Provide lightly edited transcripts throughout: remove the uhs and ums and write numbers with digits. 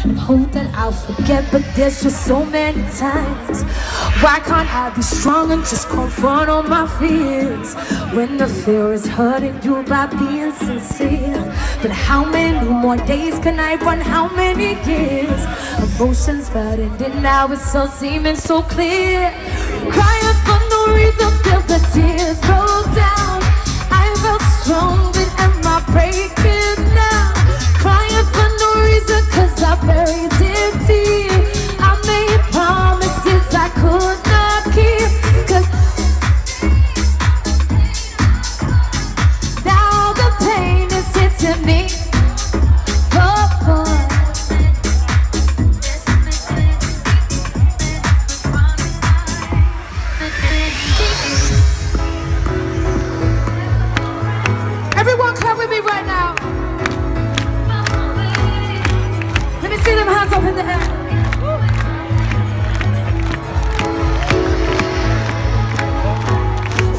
and hope that I'll forget, but there's just so many times. Why can't I be strong and just confront all my fears when the fear is hurting you by being sincere? But how many more days can I run? How many years? Emotions burdened and now it's all seeming so clear. Crying for no reason, feel the tears roll down. I felt strong, but am I breaking now? Crying for no reason, cause I buried it deep. I made promises I could not keep, cause now the pain is hitting me. Everyone clap with me right now. Let me see them hands up in the air.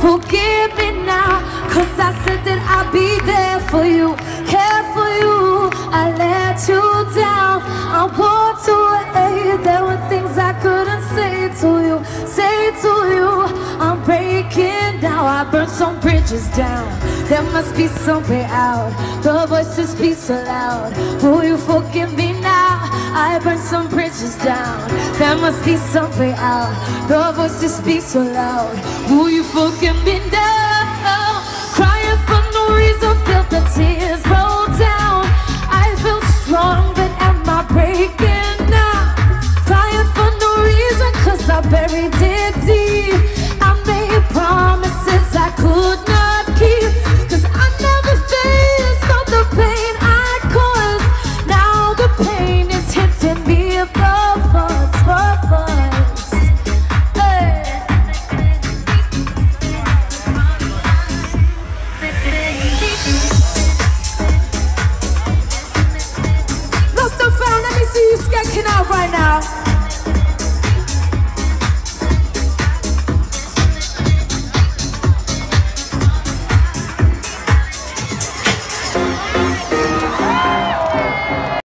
Forgive me now, cause I said that I'd be there for you, care for you. I let you down, I walked away. There were things I couldn't say to you, I'm breaking now. I burned some bridges down, there must be some way out. The voices speak so loud. Will you forgive me now? I burned some bridges down, there must be some way out. The voices speak so loud. Will you forgive me now? Crying for no reason, feel the tears.